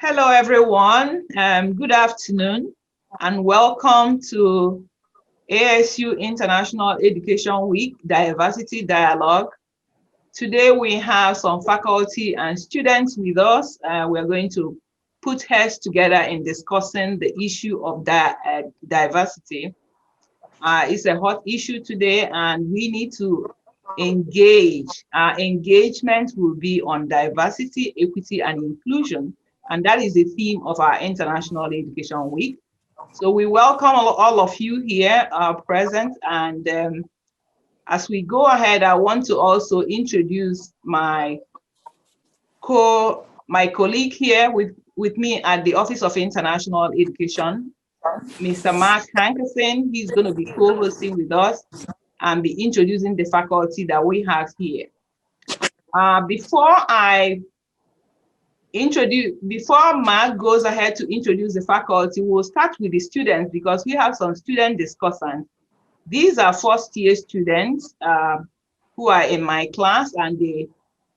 Hello, everyone. Good afternoon, and welcome to ASU International Education Week Diversity Dialogue. Today, we have some faculty and students with us. We're going to put heads together in discussing the issue of diversity. It's a hot issue today, and we need to engage. Our engagement will be on diversity, equity, and inclusion. And that is the theme of our International Education Week. So we welcome all of you here present. And as we go ahead, I want to also introduce my colleague here with me at the Office of International Education, Mr. Mark Hankerson. He's going to be co-hosting with us and be introducing the faculty that we have here. Before Mark goes ahead to introduce the faculty, we'll start with the students because we have some student discussants. These are first-year students who are in my class, and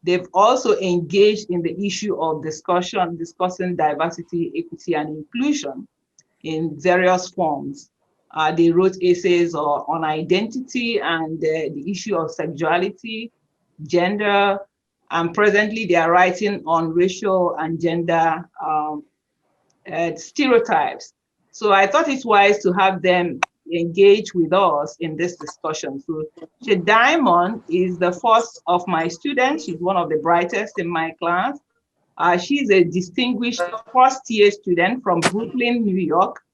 they've also engaged in the issue of discussing diversity, equity, and inclusion in various forms. They wrote essays on identity and the issue of sexuality, gender, and presently they are writing on racial and gender stereotypes. So I thought it's wise to have them engage with us in this discussion. So Jadeja is the first of my students. She's one of the brightest in my class. She's a distinguished first-year student from Brooklyn, New York.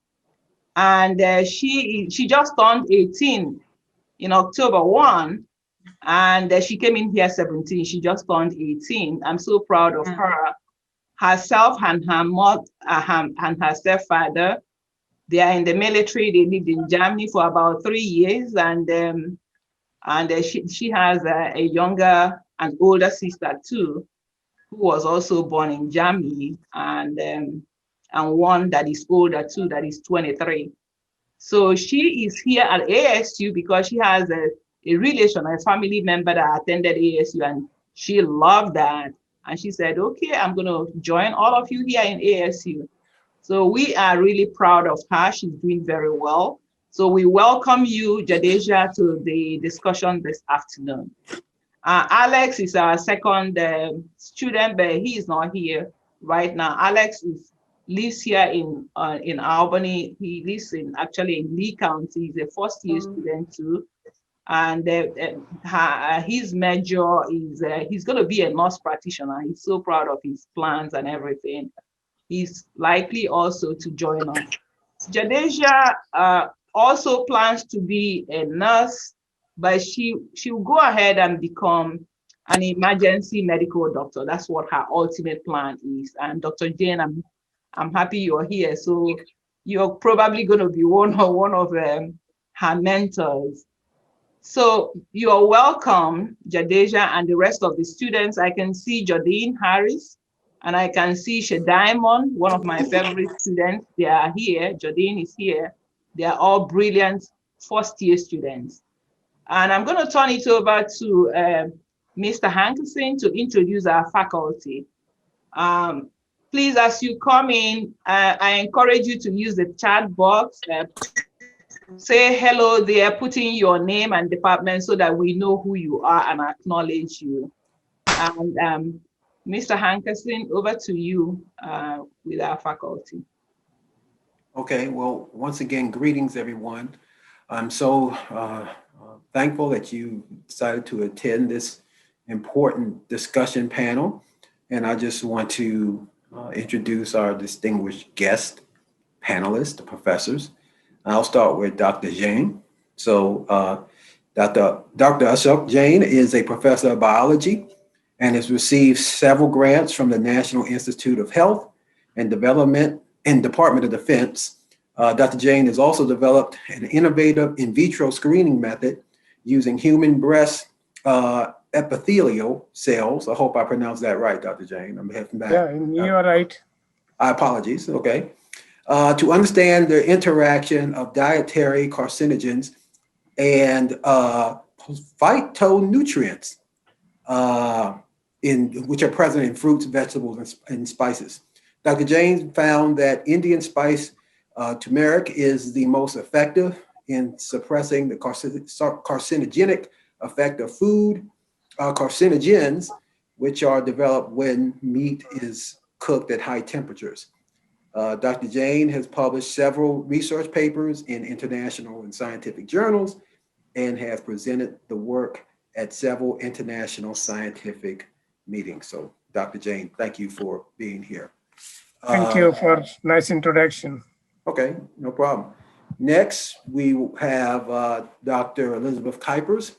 And she just turned 18 in October 1, and she came in here 17. She just turned 18. I'm so proud of her. Herself and her mother and her stepfather, they are in the military. They lived in Germany for about 3 years, and she has a younger and older sister too, who was also born in Germany, and one that is older too, that is 23. So she is here at ASU because she has a relation, a family member that attended ASU, and she loved that. And she said, okay, I'm going to join all of you here in ASU. So we are really proud of her. She's doing very well. So we welcome you, Jadeja, to the discussion this afternoon. Alex is our second student, but he is not here right now. Alex lives here in Albany. He lives actually in Lee County. He's a first-year student too. And his major is, he's going to be a nurse practitioner. He's so proud of his plans and everything. He's likely also to join us. Jadeja also plans to be a nurse, but she'll go ahead and become an emergency medical doctor. That's what her ultimate plan is. And Dr. Jane, I'm happy you're here. So you're probably going to be one of her mentors. So you're welcome, Jadeja, and the rest of the students. I can see Jardine Harris, and I can see Jadeja, one of my favorite students. They are here. Jardine is here. They are all brilliant first-year students. And I'm going to turn it over to Mr. Hankerson to introduce our faculty. Please, as you come in, I encourage you to use the chat box. Say hello there, put in your name and department so that we know who you are and acknowledge you. And Mr. Hankerson, over to you with our faculty. Okay, well, once again, greetings, everyone. I'm so thankful that you decided to attend this important discussion panel. And I just want to introduce our distinguished guest panelists, the professors. I'll start with Dr. Jain. So Dr. Ashok Jain is a professor of biology and has received several grants from the National Institute of Health and Development and Department of Defense. Dr. Jain has also developed an innovative in vitro screening method using human breast epithelial cells. I hope I pronounced that right, Dr. Jain. I'm heading back. Yeah, you are right. Apologies, okay. To understand the interaction of dietary carcinogens and phytonutrients which are present in fruits, vegetables, and spices. Dr. James found that Indian spice turmeric is the most effective in suppressing the carcinogenic effect of food, carcinogens, which are developed when meat is cooked at high temperatures. Dr. Jane has published several research papers in international and scientific journals and has presented the work at several international scientific meetings. So, Dr. Jane, thank you for being here. Thank you for nice introduction. Okay, no problem. Next, we have Dr. Elizabeth Kuipers.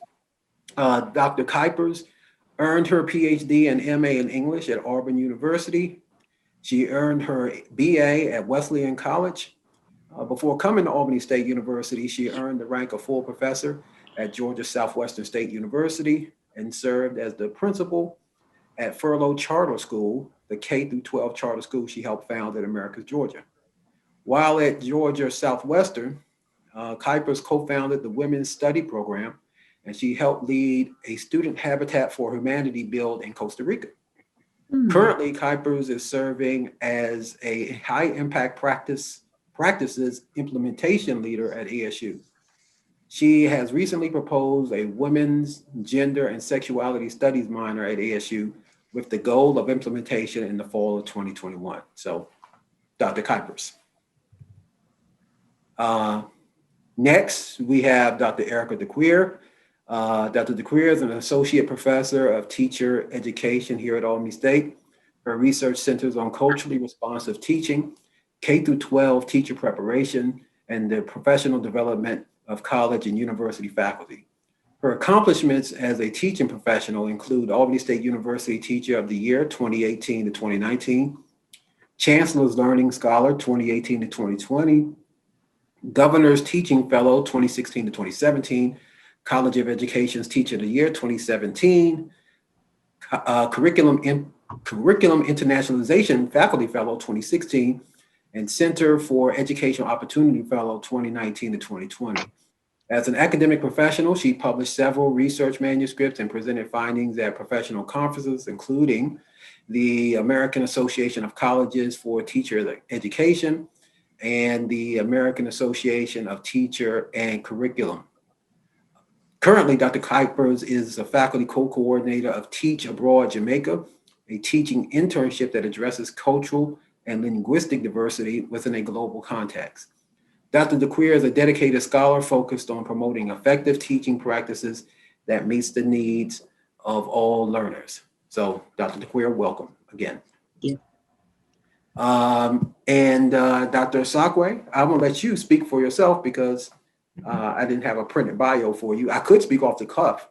Dr. Kuipers earned her PhD and MA in English at Auburn University. She earned her BA at Wesleyan College. Before coming to Albany State University, she earned the rank of full professor at Georgia Southwestern State University and served as the principal at Furlough Charter School, the K through 12 charter school she helped found at Americus, Georgia. While at Georgia Southwestern, Kuipers co-founded the Women's Study Program, and she helped lead a student Habitat for Humanity build in Costa Rica. Currently, Kuipers is serving as a high impact practices implementation leader at ASU. She has recently proposed a women's gender and sexuality studies minor at ASU with the goal of implementation in the fall of 2021. So, Dr. Kuipers. Next, we have Dr. Erica DeQueer. Dr. DeQueer is an associate professor of teacher education here at Albany State. Her research centers on culturally responsive teaching, K through 12 teacher preparation, and the professional development of college and university faculty. Her accomplishments as a teaching professional include Albany State University Teacher of the Year 2018 to 2019, Chancellor's Learning Scholar 2018 to 2020, Governor's Teaching Fellow 2016 to 2017, College of Education's Teacher of the Year 2017, Curriculum Internationalization Faculty Fellow 2016, and Center for Educational Opportunity Fellow 2019 to 2020. As an academic professional, she published several research manuscripts and presented findings at professional conferences, including the American Association of Colleges for Teacher Education and the American Association of Teacher and Curriculum. Currently, Dr. Kuipers is a faculty co-coordinator of Teach Abroad Jamaica, a teaching internship that addresses cultural and linguistic diversity within a global context. Dr. DeQueer is a dedicated scholar focused on promoting effective teaching practices that meets the needs of all learners. So, Dr. DeQueer, welcome again. Yeah. Dr. Sakwe, I'm gonna let you speak for yourself because I didn't have a printed bio for you. I could speak off the cuff,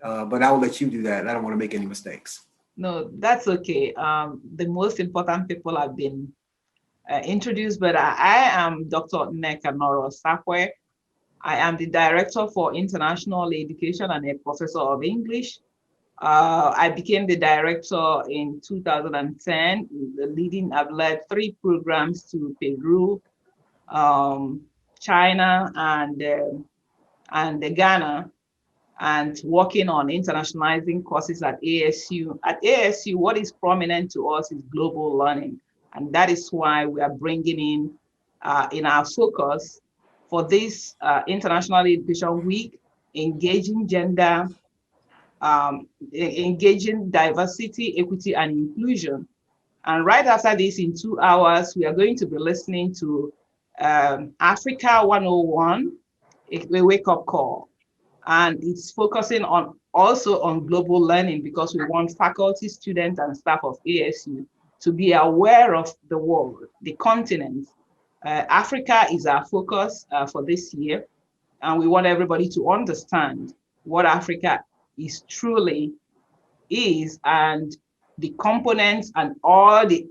but I'll let you do that. I don't want to make any mistakes. No, that's okay. The most important people have been introduced, but I am Dr. Nneka Noro Sakwe. I am the Director for International Education and a Professor of English. I became the director in 2010, I've led 3 programs to Peru, China, and Ghana, and working on internationalizing courses at ASU. At ASU, what is prominent to us is global learning. And that is why we are bringing in our focus for this International Education Week, engaging gender, engaging diversity, equity, and inclusion. And right after this, in 2 hours, we are going to be listening to Africa 101, a wake-up call. And it's focusing also on global learning because we want faculty, students, and staff of ASU to be aware of the world, the continent. Africa is our focus for this year, and we want everybody to understand what Africa truly is, and the components and all the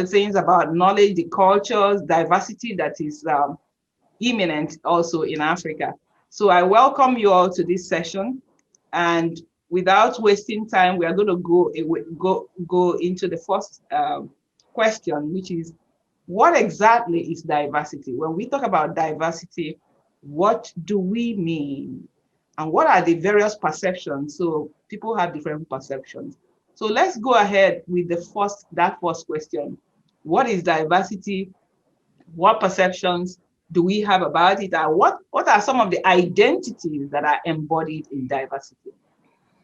things about knowledge, the cultures, diversity that is imminent also in Africa. So I welcome you all to this session, and without wasting time, we are going to go into the first question, which is, what exactly is diversity? When we talk about diversity, what do we mean? And what are the various perceptions? So people have different perceptions. So So let's go ahead with that first question. What is diversity? What perceptions do we have about it? And what are some of the identities that are embodied in diversity?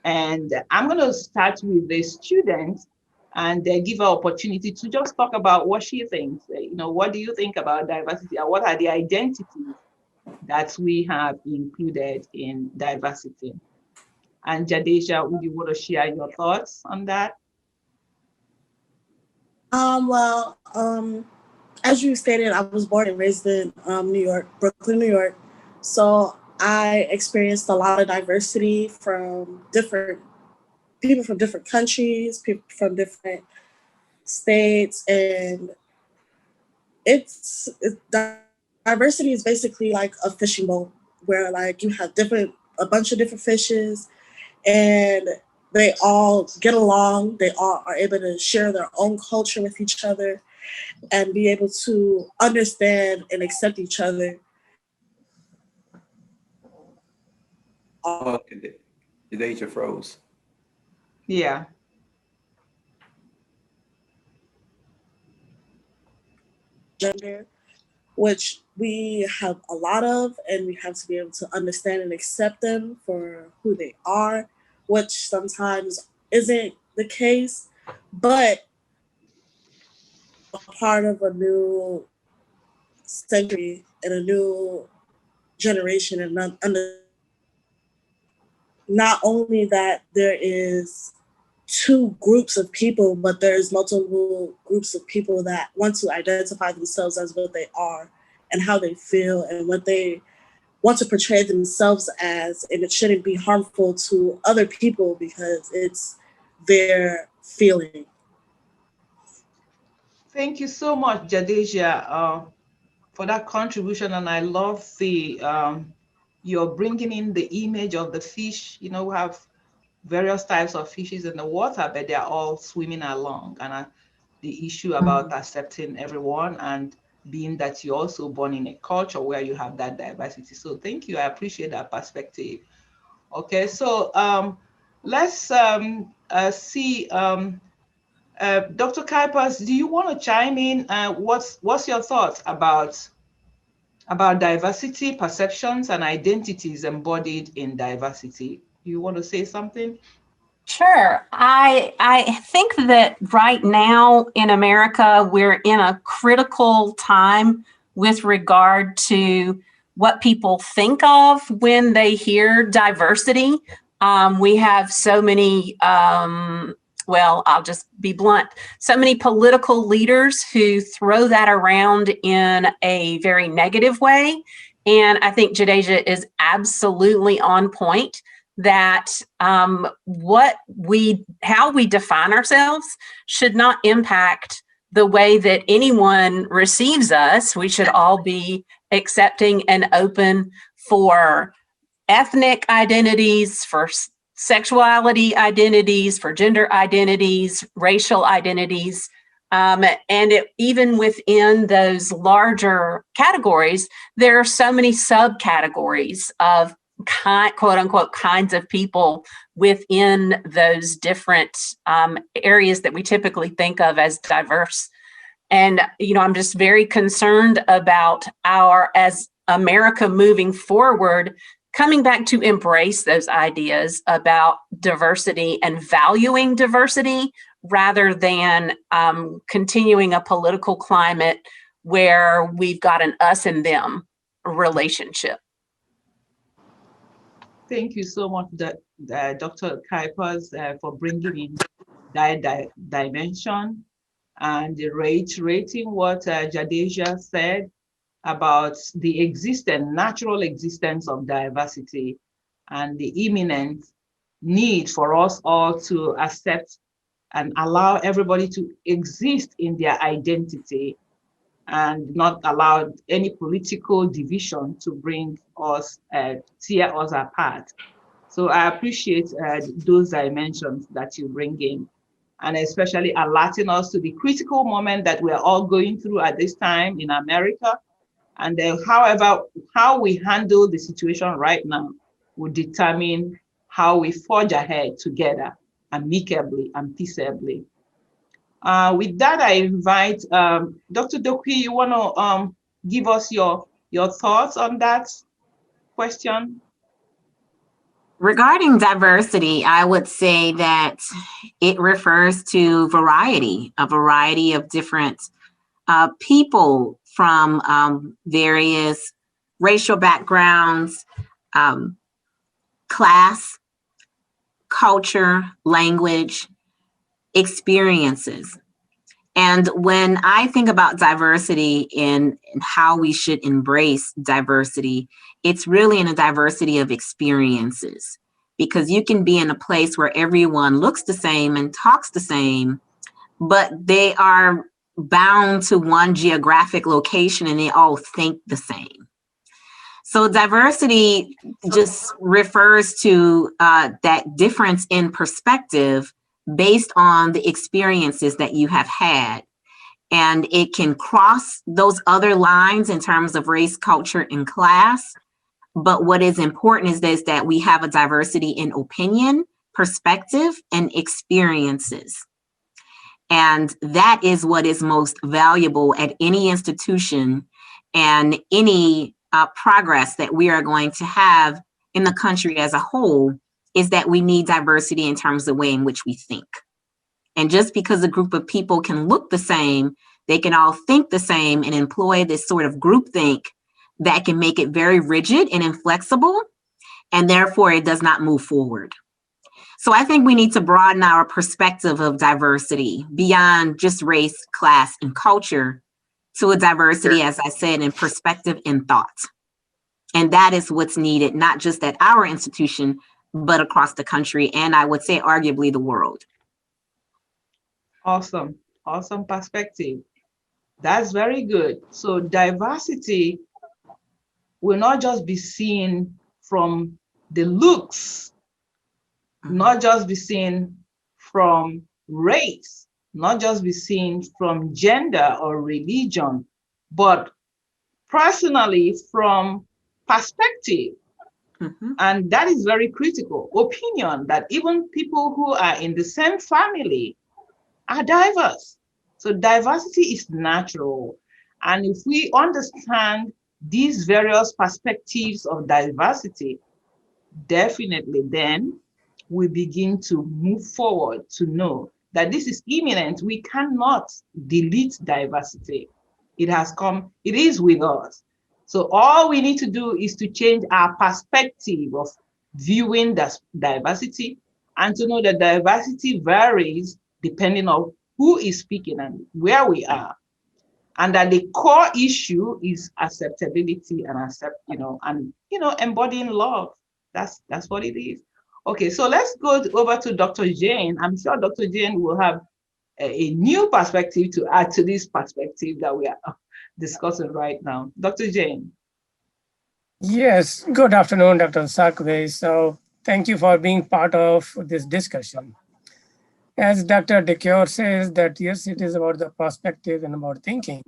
And I'm going to start with the student and give her opportunity to just talk about what she thinks. What do you think about diversity, and what are the identities that we have included in diversity? And Jadeja, would you want to share your thoughts on that? As you stated, I was born and raised in New York, Brooklyn, New York. So I experienced a lot of diversity from different people from different countries, people from different states, and diversity is basically like a fishing boat where like you have a bunch of different fishes, and they all get along. They all are able to share their own culture with each other and be able to understand and accept each other. Jadeja froze. Yeah. Gender, which we have a lot of, and we have to be able to understand and accept them for who they are, which sometimes isn't the case, but a part of a new century and a new generation, and not only that there is two groups of people, but there's multiple groups of people that want to identify themselves as what they are and how they feel and what they want to portray themselves as, and it shouldn't be harmful to other people because it's their feeling. Thank you so much, Jadeja, for that contribution. And I love you're bringing in the image of the fish. We have various types of fishes in the water, but they're all swimming along. And the issue about accepting everyone, and being that you're also born in a culture where you have that diversity. So thank you. I appreciate that perspective. Okay, so let's see. Dr. Kuipers, do you want to chime in? What's your thoughts about diversity, perceptions, and identities embodied in diversity? Do you want to say something? Sure. I think that right now in America, we're in a critical time with regard to what people think of when they hear diversity. We have so many, well, I'll just be blunt, so many political leaders who throw that around in a very negative way. And I think Jadeja is absolutely on point that how we define ourselves should not impact the way that anyone receives us. We should all be accepting and open for ethnic identities, for sexuality identities, for gender identities, racial identities. Even within those larger categories, there are so many subcategories of quote unquote kinds of people within those different areas that we typically think of as diverse. And, I'm just very concerned about as America moving forward, coming back to embrace those ideas about diversity and valuing diversity rather than continuing a political climate where we've got an us and them relationship. Thank you so much, Dr. Kuipers, for bringing in that dimension and reiterating what Jadeja said about the natural existence of diversity and the imminent need for us all to accept and allow everybody to exist in their identity and not allow any political division to bring us, tear us apart. So I appreciate those dimensions that you bring in, and especially alerting us to the critical moment that we're all going through at this time in America. And however, how we handle the situation right now will determine how we forge ahead together amicably and peaceably. With that, I invite Dr. Dokwi, you want to give us your thoughts on that question? Regarding diversity, I would say that it refers to variety, a variety of different people from various racial backgrounds, class, culture, language, experiences. And when I think about diversity and how we should embrace diversity, it's really in a diversity of experiences. Because you can be in a place where everyone looks the same and talks the same, but they are bound to one geographic location and they all think the same. So diversity just refers to that difference in perspective based on the experiences that you have had. And it can cross those other lines in terms of race, culture, and class. But what is important is this, that we have a diversity in opinion, perspective, and experiences. And that is what is most valuable at any institution and any progress that we are going to have in the country as a whole, is that we need diversity in terms of the way in which we think. And just because a group of people can look the same, they can all think the same and employ this sort of groupthink that can make it very rigid and inflexible, and therefore it does not move forward. So I think we need to broaden our perspective of diversity beyond just race, class, and culture to a diversity, as I said, in perspective and thought. And that is what's needed, not just at our institution, but across the country, and I would say arguably the world. Awesome, awesome perspective. That's very good. So diversity will not just be seen from the looks, not just be seen from race, not just be seen from gender or religion, but personally from perspective. And that is very critical. Opinion, that even people who are in the same family are diverse. So diversity is natural. And if we understand these various perspectives of diversity, definitely then we begin to move forward to know that this is imminent. We cannot delete diversity. It has come, it is with us. So all we need to do is to change our perspective of viewing that diversity, and to know that diversity varies depending on who is speaking and where we are. And that the core issue is acceptability and embodying love. That's what it is. Okay, so let's go over to Dr. Jane. I'm sure Dr. Jane will have a new perspective to add to this perspective that we are discussing right now. Dr. Jane. Yes, good afternoon, Dr. Sakwe. So thank you for being part of this discussion. As Dr. DeCure says that, yes, it is about the perspective and about thinking.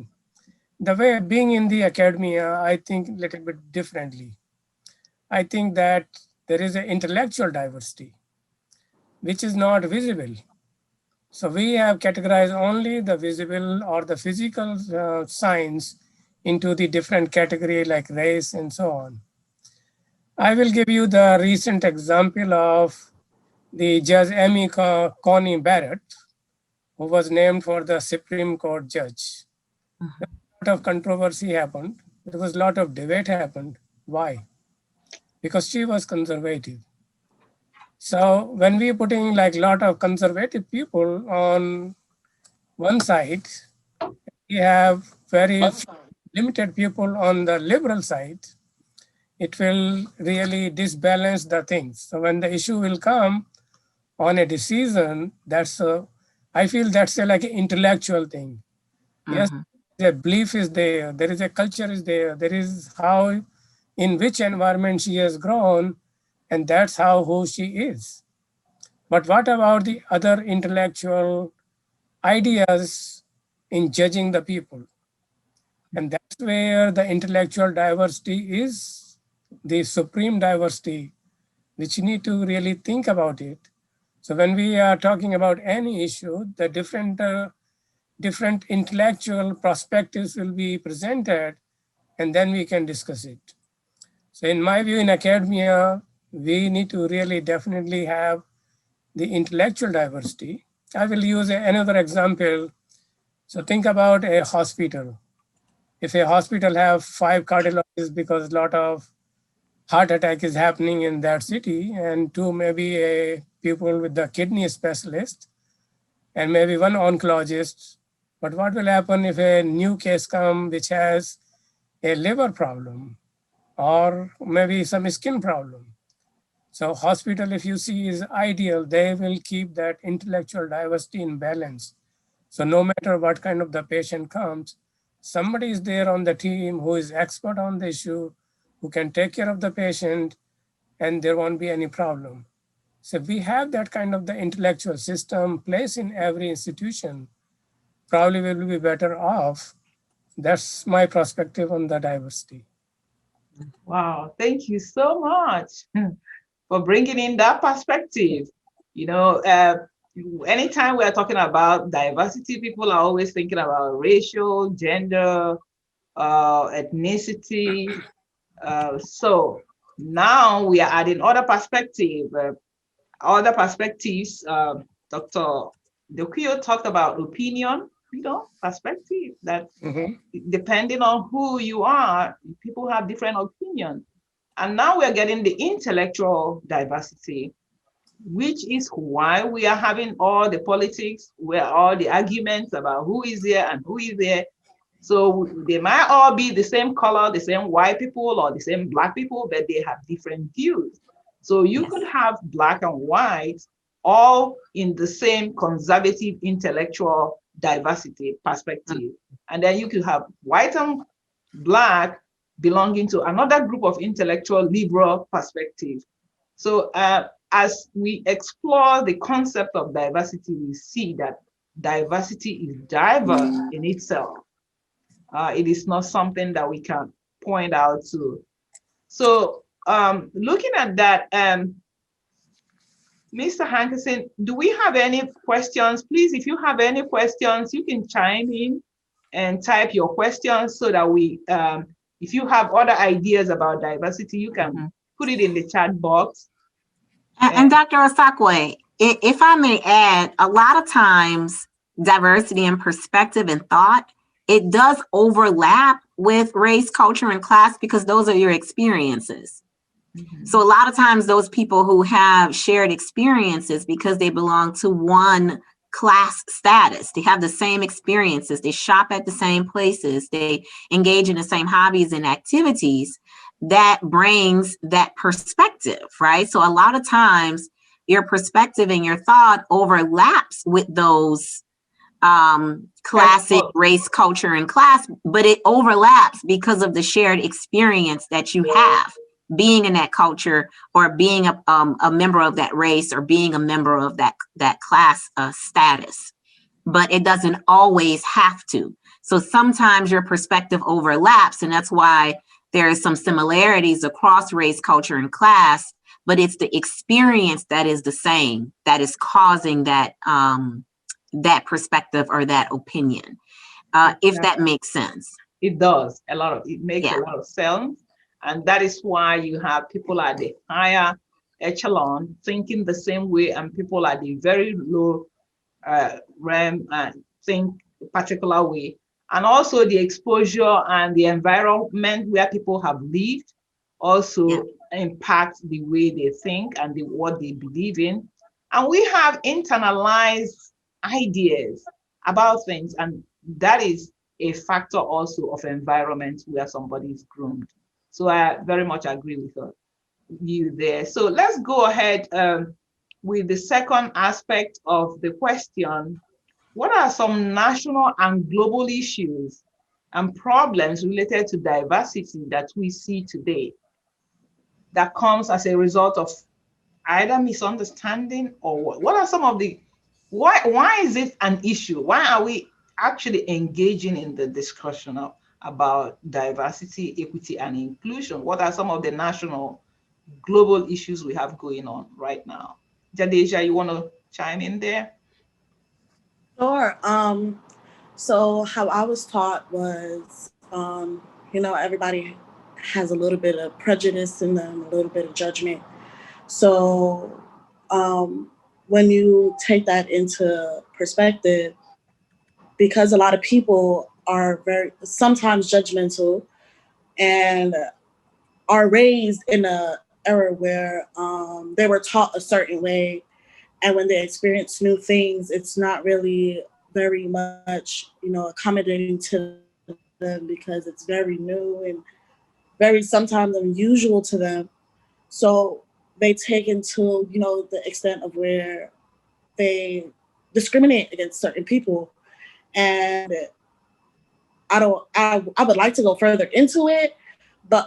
The way being in the academia, I think a little bit differently. I think that there is an intellectual diversity, which is not visible. So we have categorized only the visible or the physical signs into the different category like race and so on. I will give you the recent example of the Judge Amy Coney Barrett, who was named for the Supreme Court judge. A lot of controversy happened. There was a lot of debate happened. Why? Because she was conservative. So when we putting like a lot of conservative people on one side, we have very limited people on the liberal side, it will really disbalance the things. So when the issue will come on a decision, I feel that's like an intellectual thing. Yes, the belief is there. There is a culture is there. There is how, in which environment she has grown, and that's who she is. But what about the other intellectual ideas in judging the people? And that's where the intellectual diversity is the supreme diversity, which you need to really think about it. So when we are talking about any issue, the different intellectual perspectives will be presented, and then we can discuss it. So in my view, in academia, we need to really definitely have the intellectual diversity. I will use another example. So think about a hospital. If a hospital have 5 cardiologists because a lot of heart attack is happening in that city, and 2 maybe a people with the kidney specialist, and maybe 1 oncologist. But what will happen if a new case come which has a liver problem or maybe some skin problem? So hospital, if you see, is ideal. They will keep that intellectual diversity in balance. So no matter what kind of the patient comes, somebody is there on the team who is expert on the issue, who can take care of the patient, and there won't be any problem. So if we have that kind of the intellectual system placed in every institution, probably will be better off. That's my perspective on the diversity. Wow, thank you so much for bringing in that perspective. You know, anytime we are talking about diversity, people are always thinking about racial, gender, ethnicity. So now we are adding other perspectives. Dr. Dokuyo talked about opinion, perspective that depending on who you are, people have different opinions. And now we're getting the intellectual diversity, which is why we are having all the politics, where all the arguments about who is there and who is there. So they might all be the same color, the same white people or the same black people, but they have different views. So you could have black and white all in the same conservative intellectual diversity perspective. And then you could have white and black belonging to another group of intellectual liberal perspective. So as we explore the concept of diversity, we see that diversity is diverse in itself. It is not something that we can point out to. So looking at that, Mr. Hankerson, do we have any questions? Please, if you have any questions, you can chime in and type your questions so that we, if you have other ideas about diversity, you can put it in the chat box. And Dr. Osakwe, if I may add, a lot of times diversity in perspective and thought, it does overlap with race, culture, and class because those are your experiences. So a lot of times those people who have shared experiences because they belong to one class status, they have the same experiences, they shop at the same places, they engage in the same hobbies and activities, that brings that perspective, right? So a lot of times your perspective and your thought overlaps with those classic race, culture, and class, but it overlaps because of the shared experience that you have being in that culture or being a member of that race or being a member of that class status. But it doesn't always have to. So sometimes your perspective overlaps, and that's why there is some similarities across race, culture, and class, but it's the experience that is the same that is causing that that perspective or that opinion, if that makes sense. It does. It makes a lot of sense. And that is why you have people at the higher echelon thinking the same way, and people at the very low realm and think a particular way. And also the exposure and the environment where people have lived also impact the way they think and what they believe in. And we have internalized ideas about things, and that is a factor also of environment where somebody is groomed. So I very much agree with you there. So let's go ahead with the second aspect of the question. What are some national and global issues and problems related to diversity that we see today that comes as a result of either misunderstanding or what are some of the, why is it an issue? Why are we actually engaging in the discussion about diversity, equity, and inclusion? What are some of the national, global issues we have going on right now? Jadeja, you want to chime in there? Sure. So how I was taught was, everybody has a little bit of prejudice in them, a little bit of judgment. So when you take that into perspective, because a lot of people are sometimes judgmental and are raised in a era where they were taught a certain way, and when they experience new things, it's not really very much, accommodating to them because it's very new and very sometimes unusual to them. So they take into, the extent of where they discriminate against certain people. And I would like to go further into it, but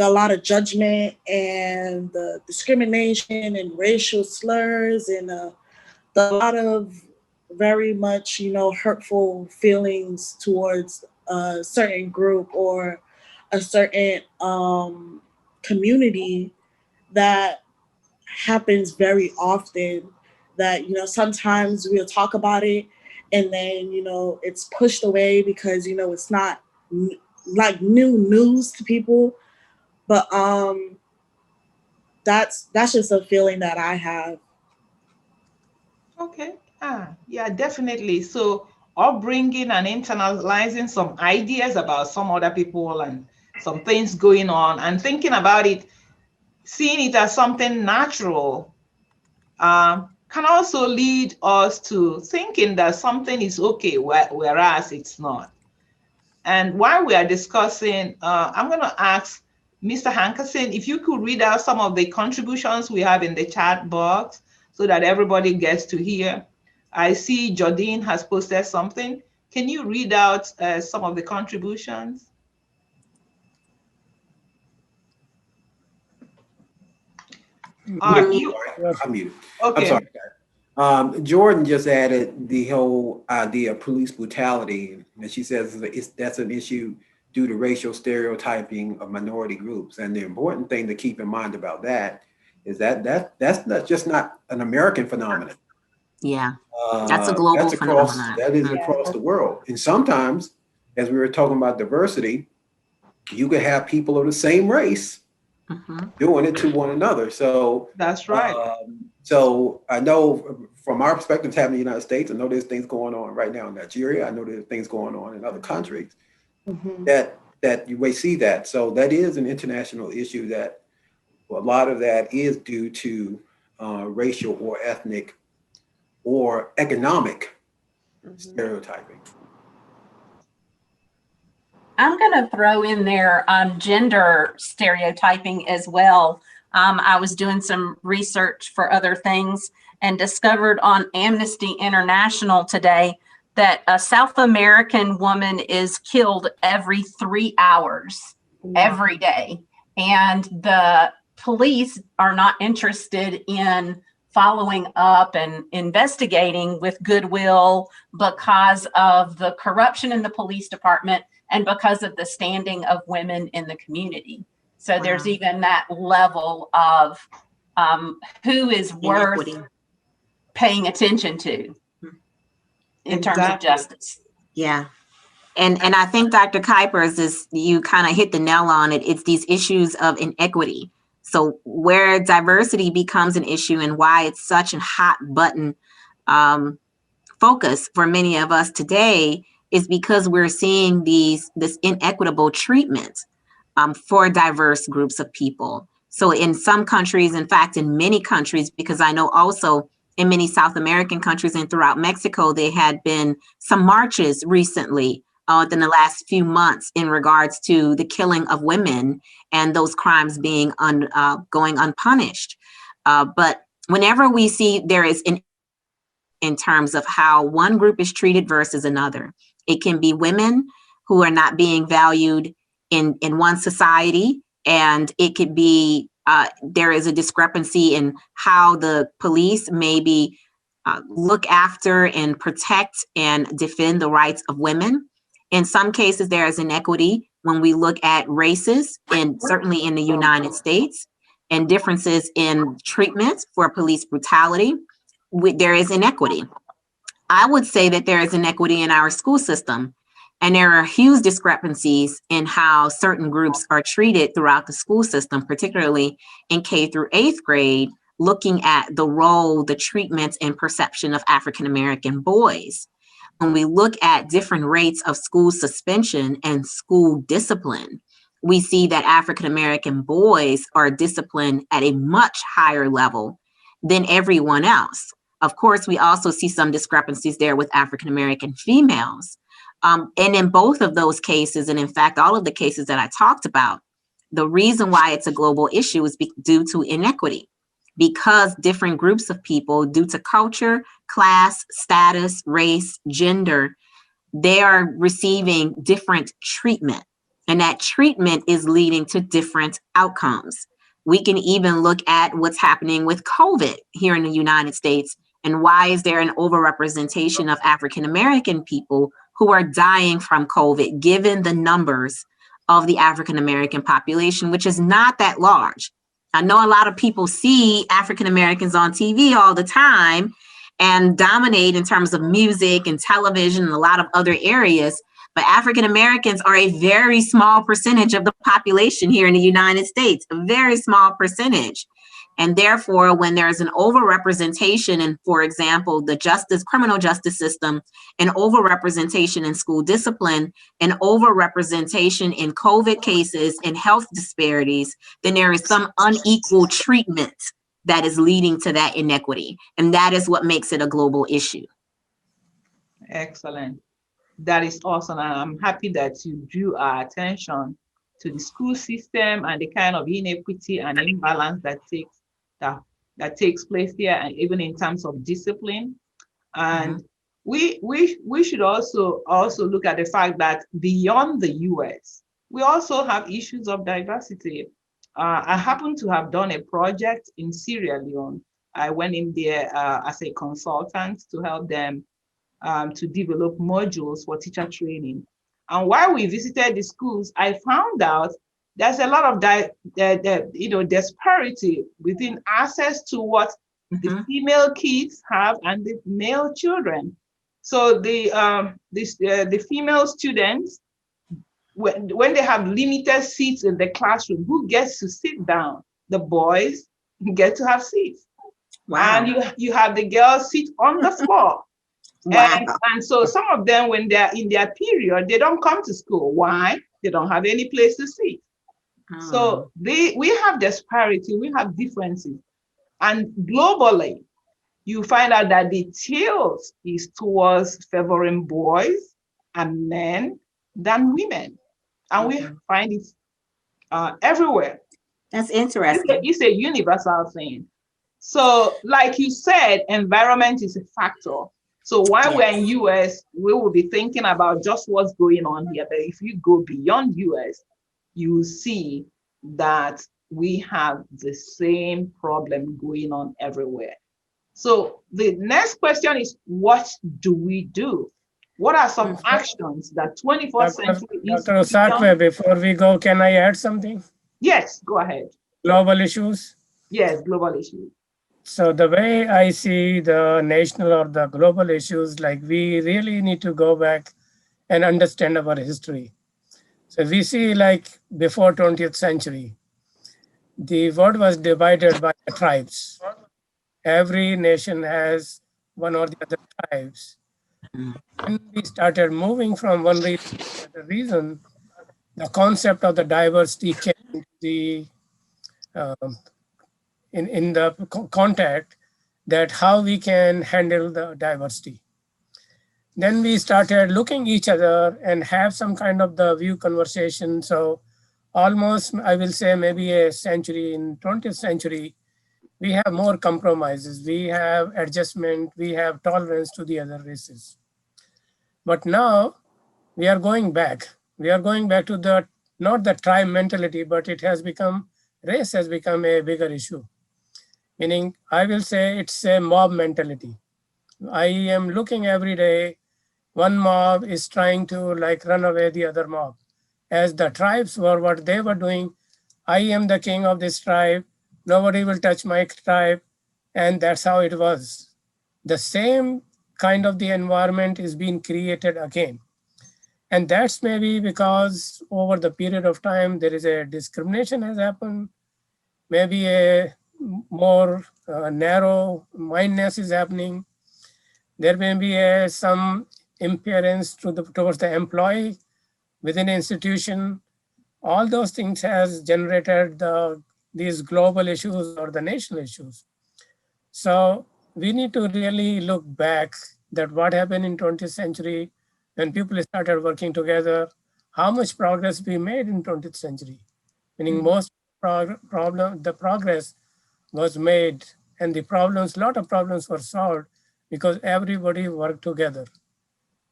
a lot of judgment and the discrimination and racial slurs and a lot of very much, hurtful feelings towards a certain group or a certain community that happens very often, that, sometimes we'll talk about it and then, it's pushed away because, it's not like new news to people. But that's just a feeling that I have. Okay. Yeah, definitely. So upbringing and internalizing some ideas about some other people and some things going on and thinking about it, seeing it as something natural, can also lead us to thinking that something is okay, whereas it's not. And while we are discussing, I'm going to ask Mr. Hankerson if you could read out some of the contributions we have in the chat box so that everybody gets to hear. I see Jordine has posted something. Can you read out some of the contributions? I'm muted. Okay. I'm sorry. Jordan just added the whole idea of police brutality, and she says that's an issue due to racial stereotyping of minority groups. And the important thing to keep in mind about that is that's not an American phenomenon. Yeah, that's a global phenomenon. That is across the world. And sometimes, as we were talking about diversity, you could have people of the same race doing it to one another. So that's right. So I know from our perspective, happening in the United States, I know there's things going on right now in Nigeria. I know there's things going on in other countries that you may see that. So that is an international issue that a lot of that is due to racial or ethnic or economic stereotyping. I'm going to throw in there gender stereotyping as well. I was doing some research for other things and discovered on Amnesty International today that a South American woman is killed every 3 hours every day. And the police are not interested in following up and investigating with goodwill because of the corruption in the police department and because of the standing of women in the community. So there's even that level of who is worth paying attention to in terms of justice. Yeah. And I think Dr. Kuipers, you kind of hit the nail on it. It's these issues of inequity. So where diversity becomes an issue and why it's such a hot button focus for many of us today is because we're seeing this inequitable treatment for diverse groups of people. So in some countries, in fact, in many countries, because I know also in many South American countries and throughout Mexico, there had been some marches recently within the last few months in regards to the killing of women and those crimes being going unpunished. But whenever we see there is in terms of how one group is treated versus another, it can be women who are not being valued in one society, and it could be there is a discrepancy in how the police may be look after and protect and defend the rights of women. In some cases, there is inequity when we look at races, and certainly in the United States, and differences in treatment for police brutality. There is inequity. I would say that there is inequity in our school system, and there are huge discrepancies in how certain groups are treated throughout the school system, particularly in K through 8th grade, looking at the role, the treatment, and perception of African American boys. When we look at different rates of school suspension and school discipline, we see that African American boys are disciplined at a much higher level than everyone else. Of course, we also see some discrepancies there with African American females. And in both of those cases, and in fact, all of the cases that I talked about, the reason why it's a global issue is due to inequity, because different groups of people, due to culture, class, status, race, gender, they are receiving different treatment. And that treatment is leading to different outcomes. We can even look at what's happening with COVID here in the United States, and why is there an overrepresentation of African American people who are dying from COVID, given the numbers of the African American population, which is not that large. I know a lot of people see African Americans on TV all the time and dominate in terms of music and television and a lot of other areas, but African Americans are a very small percentage of the population here in the United States, a very small percentage. And therefore, when there's an overrepresentation in, for example, the criminal justice system, an overrepresentation in school discipline, an overrepresentation in COVID cases and health disparities, then there is some unequal treatment that is leading to that inequity. And that is what makes it a global issue. Excellent. That is awesome. And I'm happy that you drew our attention to the school system and the kind of inequity and imbalance that takes place here, and even in terms of discipline. And we should also look at the fact that beyond the US, we also have issues of diversity. I happen to have done a project in Sierra Leone. I went in there as a consultant to help them to develop modules for teacher training. And while we visited the schools, I found out there's a lot of disparity within access to what the female kids have and the male children. So the female students, when they have limited seats in the classroom, who gets to sit down? The boys get to have seats. Wow. And you have the girls sit on the floor. Wow. And so some of them, when they're in their period, they don't come to school. Why? They don't have any place to sit. So we have disparity, we have differences. And globally, you find out that the tilt is towards favoring boys and men than women. And we find it everywhere. That's interesting. It's a universal thing. So like you said, environment is a factor. So while we're in US, we will be thinking about just what's going on here. But if you go beyond US, you see that we have the same problem going on everywhere. So the next question is, what do we do? What are some actions that 21st century is? Dr. Osakwe, before we go, can I add something? Yes, go ahead. Global issues? Yes, global issues. So the way I see the national or the global issues, like we really need to go back and understand our history. So we see like before 20th century, the world was divided by the tribes. Every nation has one or the other tribes. When we started moving from one region to another region, the concept of the diversity came into the in the contact that how we can handle the diversity. Then we started looking each other and have some kind of the view conversation. So almost, I will say maybe a century, in 20th century, we have more compromises. We have adjustment, we have tolerance to the other races. But now we are going back. We are going back to the, not the tribe mentality, but it has become, race has become a bigger issue. Meaning, I will say it's a mob mentality. I am looking every day, one mob is trying to like run away the other mob. As the tribes were what they were doing, I am the king of this tribe, nobody will touch my tribe, and that's how it was. The same kind of the environment is being created again. And that's maybe because over the period of time, there is a discrimination has happened, maybe a more narrow mindedness is happening. There may be some impedance towards the employee within the institution. All those things has generated these global issues or the national issues. So we need to really look back that what happened in 20th century when people started working together, how much progress we made in 20th century. Meaning most the progress was made and a lot of problems were solved because everybody worked together.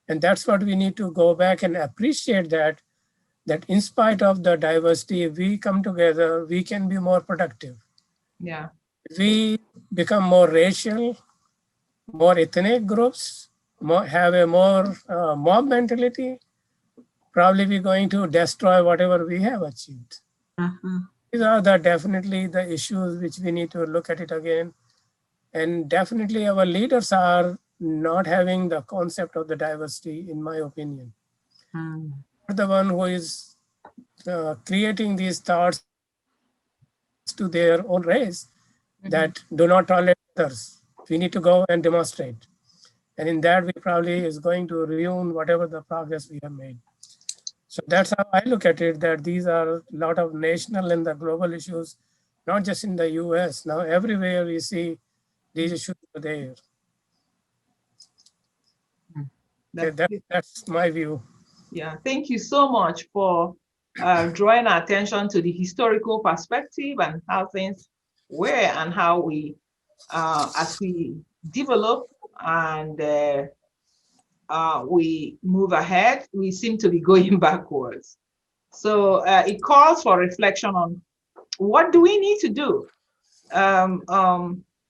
And that's what we need to go back and appreciate that in spite of the diversity, we come together, we can be more productive. Yeah. We become more racial, more ethnic groups, have a more mob mentality, probably we're going to destroy whatever we have achieved. These are definitely the issues which we need to look at it again. And definitely our leaders are not having the concept of the diversity, in my opinion. The one who is creating these thoughts to their own race that do not tolerate others. We need to go and demonstrate. And in that, we probably is going to ruin whatever the progress we have made. So that's how I look at it, that these are a lot of national and the global issues, not just in the US. Now, everywhere we see these issues are there. That's my view. Yeah, thank you so much for drawing our attention to the historical perspective and how things were and how we, as we develop and we move ahead, we seem to be going backwards. So it calls for reflection on what do we need to do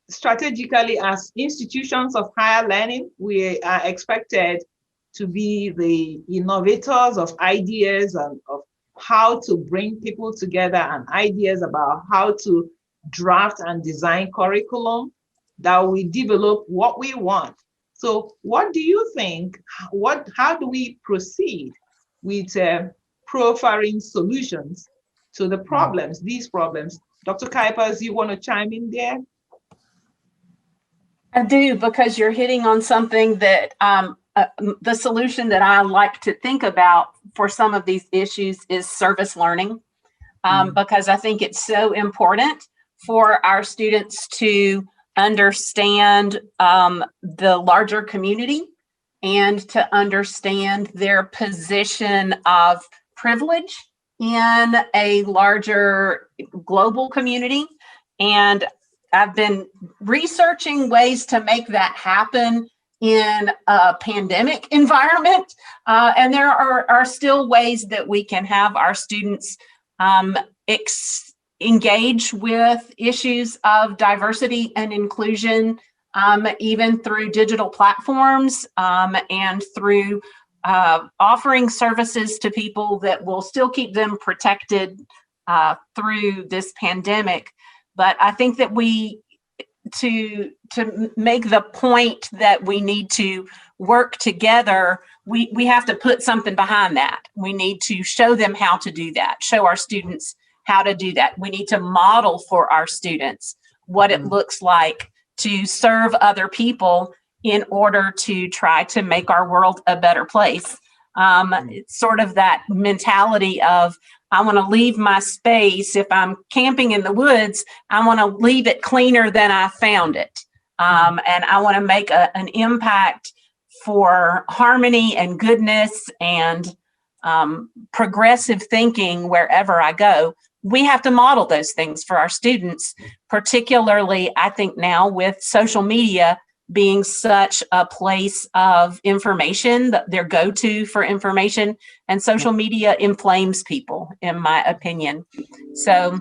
strategically as institutions of higher learning. We are expected to be the innovators of ideas and of how to bring people together and ideas about how to draft and design curriculum that we develop what we want. So what do you think, how do we proceed with profiling solutions to the problems, these problems? Dr. Kuipers, you want to chime in there? I do, because you're hitting on something that the solution that I like to think about for some of these issues is service learning, because I think it's so important for our students to understand the larger community and to understand their position of privilege in a larger global community. And I've been researching ways to make that happen in a pandemic environment. And there are still ways that we can have our students engage with issues of diversity and inclusion, even through digital platforms and through offering services to people that will still keep them protected through this pandemic. But I think that to make the point that we need to work together, we have to put something behind that. We need to show them how to do that, show our students how to do that. We need to model for our students what it looks like to serve other people in order to try to make our world a better place. It's sort of that mentality of, I want to leave my space. If I'm camping in the woods, I want to leave it cleaner than I found it. And I want to make an impact for harmony and goodness and progressive thinking wherever I go. We have to model those things for our students, particularly, I think, now with social media being such a place of information, their go-to for information, and social media inflames people, in my opinion. So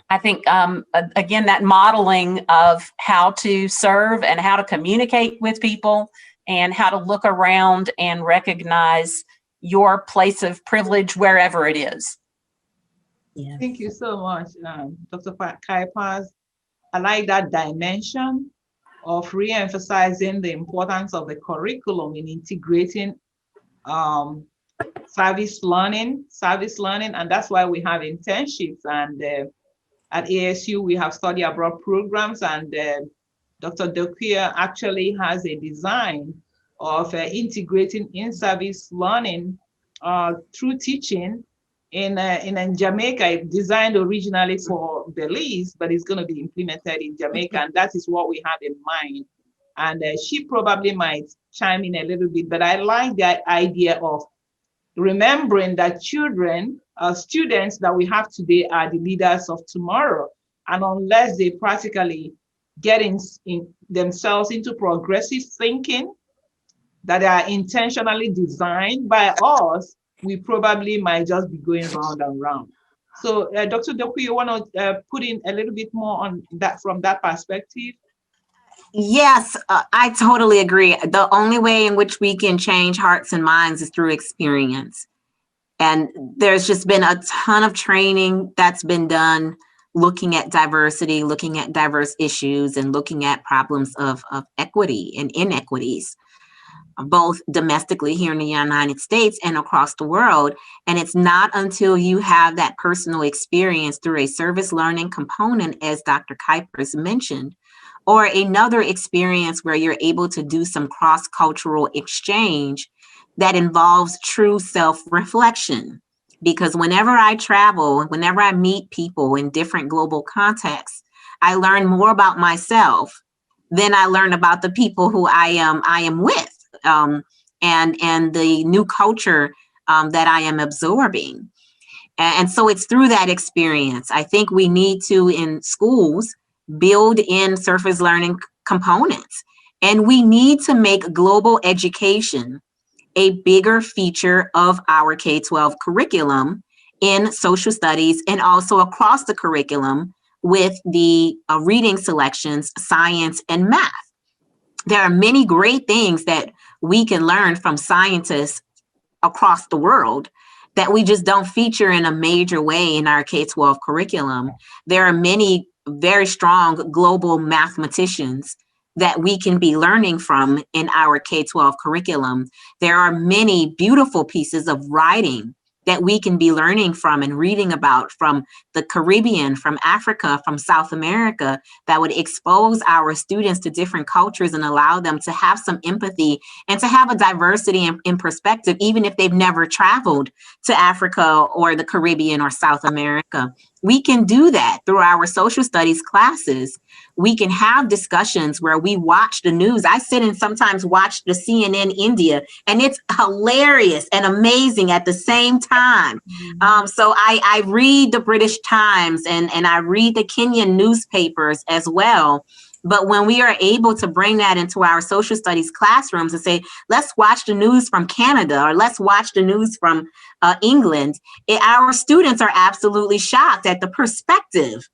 I think, again, that modeling of how to serve and how to communicate with people and how to look around and recognize your place of privilege wherever it is. Yeah. Thank you so much, Dr. Kaipas. I like that dimension of re-emphasizing the importance of the curriculum in integrating service learning, and that's why we have internships, and at ASU we have study abroad programs, and Dr. Dokia actually has a design of integrating in-service learning through teaching in Jamaica. It's designed originally for Belize, but it's going to be implemented in Jamaica, and that is what we have in mind. And she probably might chime in a little bit, but I like that idea of remembering that children, students that we have today are the leaders of tomorrow. And unless they practically get in themselves into progressive thinking that are intentionally designed by us, we probably might just be going round and round. So Dr. Doku, you want to put in a little bit more on that from that perspective? Yes, I totally agree. The only way in which we can change hearts and minds is through experience. And there's just been a ton of training that's been done looking at diversity, looking at diverse issues, and looking at problems of equity and inequities, both domestically here in the United States and across the world. And it's not until you have that personal experience through a service learning component, as Dr. Kuipers mentioned, or another experience where you're able to do some cross-cultural exchange that involves true self-reflection. Because whenever I travel, whenever I meet people in different global contexts, I learn more about myself than I learn about the people who I am with, and the new culture that I am absorbing. And so it's through that experience. I think we need to, in schools, build in service learning components. And we need to make global education a bigger feature of our K-12 curriculum in social studies, and also across the curriculum with the reading selections, science, and math. There are many great things that we can learn from scientists across the world that we just don't feature in a major way in our K-12 curriculum. There are many very strong global mathematicians that we can be learning from in our K-12 curriculum. There are many beautiful pieces of writing that we can be learning from and reading about from the Caribbean, from Africa, from South America, that would expose our students to different cultures and allow them to have some empathy and to have a diversity in perspective, even if they've never traveled to Africa or the Caribbean or South America. We can do that through our social studies classes. We can have discussions where we watch the news. I sit and sometimes watch the CNN India, and it's hilarious and amazing at the same time. So I read the British Times and I read the Kenyan newspapers as well. But when we are able to bring that into our social studies classrooms and say, let's watch the news from Canada, or let's watch the news from England, our students are absolutely shocked at the perspective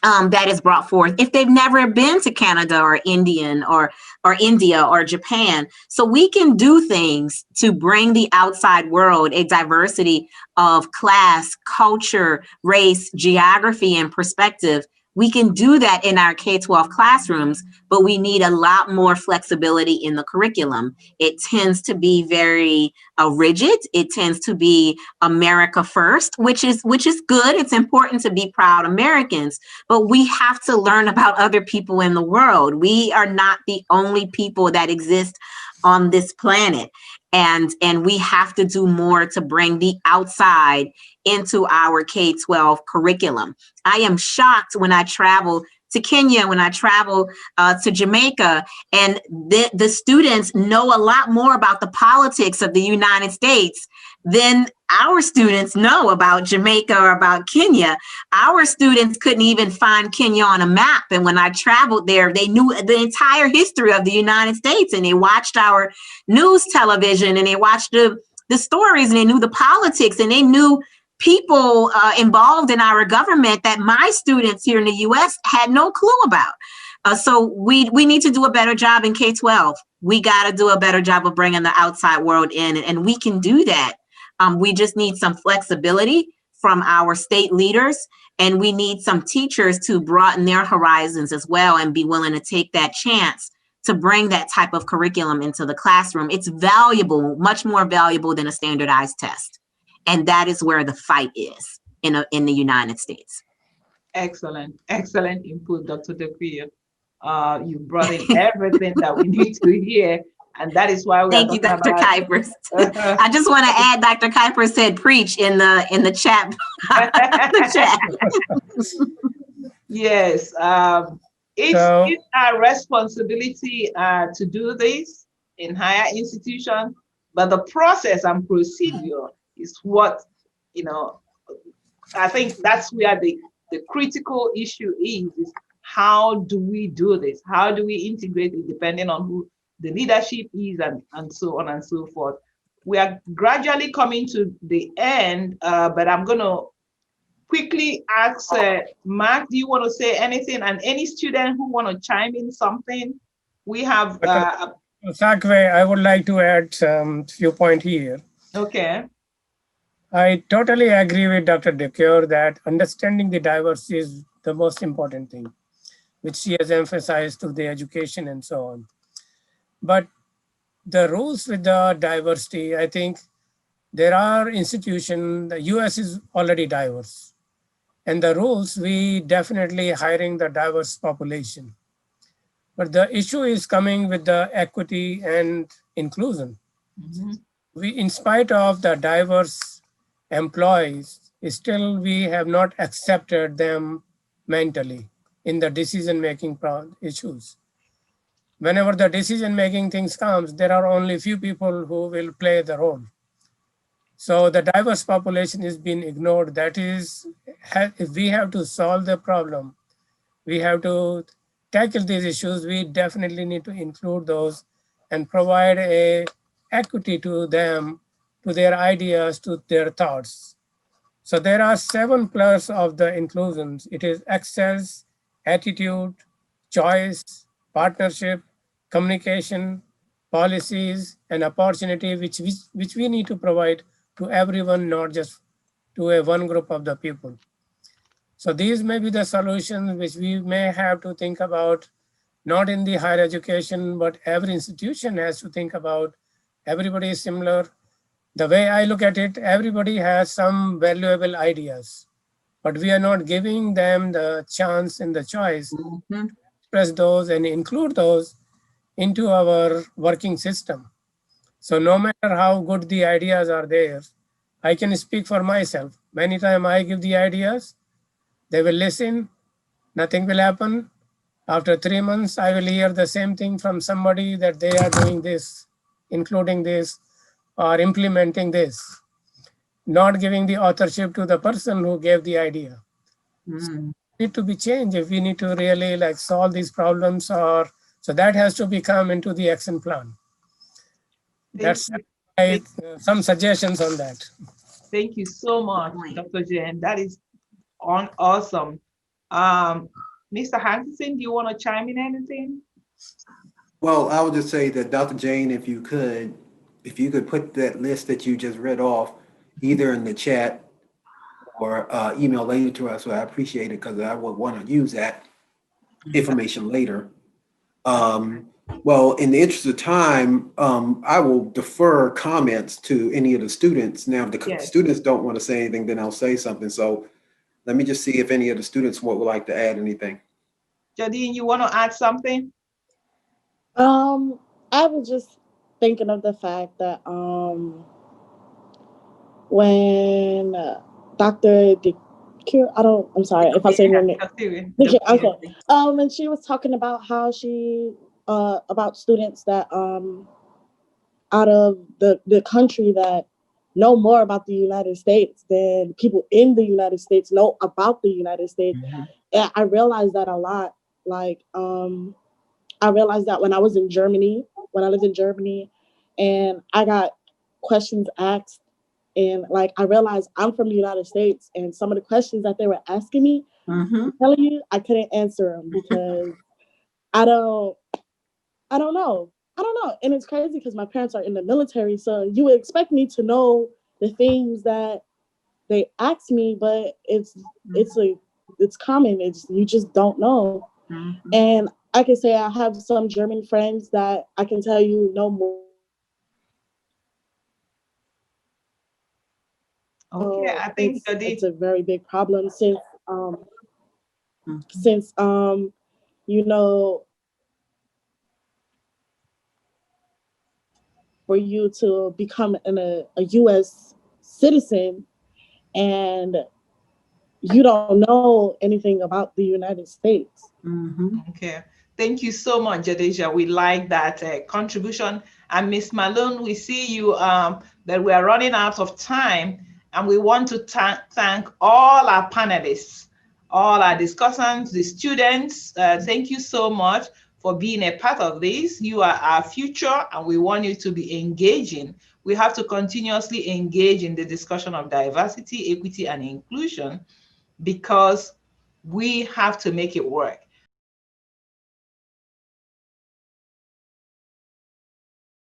that is brought forth if they've never been to Canada or India or Japan. So we can do things to bring the outside world a diversity of class, culture, race, geography, and perspective. We can do that in our K-12 classrooms, but we need a lot more flexibility in the curriculum. It tends to be very rigid. It tends to be America first, which is good. It's important to be proud Americans, but we have to learn about other people in the world. We are not the only people that exist on this planet. And we have to do more to bring the outside into our K-12 curriculum. I am shocked when I travel to Kenya, when I travel to Jamaica, and the students know a lot more about the politics of the United States than our students know about Jamaica or about Kenya. Our students couldn't even find Kenya on a map. And when I traveled there, they knew the entire history of the United States, and they watched our news television, and they watched the stories, and they knew the politics, and they knew people involved in our government that my students here in the US had no clue about. So we need to do a better job in K-12. We got to do a better job of bringing the outside world in, and we can do that. We just need some flexibility from our state leaders, and we need some teachers to broaden their horizons as well and be willing to take that chance to bring that type of curriculum into the classroom. It's valuable, much more valuable than a standardized test. And that is where the fight is in the United States. Excellent, excellent input, Dr. Dequia. You brought in everything that we need to hear, and that is why we Thank you, Dr. Kuipers. I just want to add, Dr. Kuipers said preach in the chat. The chat. Yes, it's our responsibility to do this in higher institutions, but the process and procedure is what, I think that's where the critical issue is how do we do this? How do we integrate it depending on who the leadership is and so on and so forth. We are gradually coming to the end, but I'm going to quickly ask Mark, do you want to say anything? And any student who want to chime in something? We have... Sakwe, I would like to add some few points here. Okay. I totally agree with Dr. Dequia that understanding the diversity is the most important thing, which she has emphasized to the education and so on. But the rules with the diversity, I think there are institutions, the US is already diverse. And the rules, we definitely hiring the diverse population. But the issue is coming with the equity and inclusion. Mm-hmm. We, in spite of the diverse employees, still we have not accepted them mentally in the decision-making issues. Whenever the decision-making things comes, there are only few people who will play the role. So the diverse population is being ignored. That is, if we have to solve the problem, we have to tackle these issues, we definitely need to include those and provide a equity to them, to their ideas, to their thoughts. So there are 7 pillars of the inclusions. It is access, attitude, choice, partnership, communication, policies, and opportunity, which we need to provide to everyone, not just to a one group of the people. So these may be the solutions which we may have to think about, not in the higher education, but every institution has to think about. Everybody is similar. The way I look at it, everybody has some valuable ideas, but we are not giving them the chance and the choice to express those and include those into our working system. So no matter how good the ideas are there, I can speak for myself. Many times I give the ideas, they will listen, nothing will happen. After 3 months, I will hear the same thing from somebody that they are doing this, including this, or implementing this, not giving the authorship to the person who gave the idea. So it need to be changed if we need to really solve these problems, so that has to become into the action plan. That's some suggestions on that. Thank you so much, Dr. Jane. That is awesome. Mr. Hanson, do you want to chime in anything? Well, I would just say that Dr. Jane, if you could put that list that you just read off either in the chat or email later to us, so I appreciate it because I would want to use that information later. Well, in the interest of time, I will defer comments to any of the students. Now, if the students don't want to say anything, then I'll say something. So let me just see if any of the students would like to add anything. Jadine, you want to add something? I was just thinking of the fact that when Dr. Dequia, I'm sorry if I'm saying your name. Okay. And she was talking about how she about students that out of the country that know more about the United States than people in the United States know about the United States. Mm-hmm. And I realized that a lot. I realized that when I was in Germany, when I lived in Germany, and I got questions asked And like, I realized I'm from the United States, and some of the questions that they were asking me, I'm telling you, I couldn't answer them because I don't know. And it's crazy because my parents are in the military. So you would expect me to know the things that they ask me, but it's common. You just don't know. And I can say I have some German friends that I can tell you know more. Okay, I think it's a very big problem since you know, for you to become a U.S. citizen and you don't know anything about the United States. Okay, thank you so much, Jadeja. We like that contribution. And Miss Malone, we see you that we are running out of time, and we want to thank all our panelists, all our discussants, the students. Thank you so much for being a part of this. You are our future, and we want you to be engaging. We have to continuously engage in the discussion of diversity, equity, and inclusion, because we have to make it work.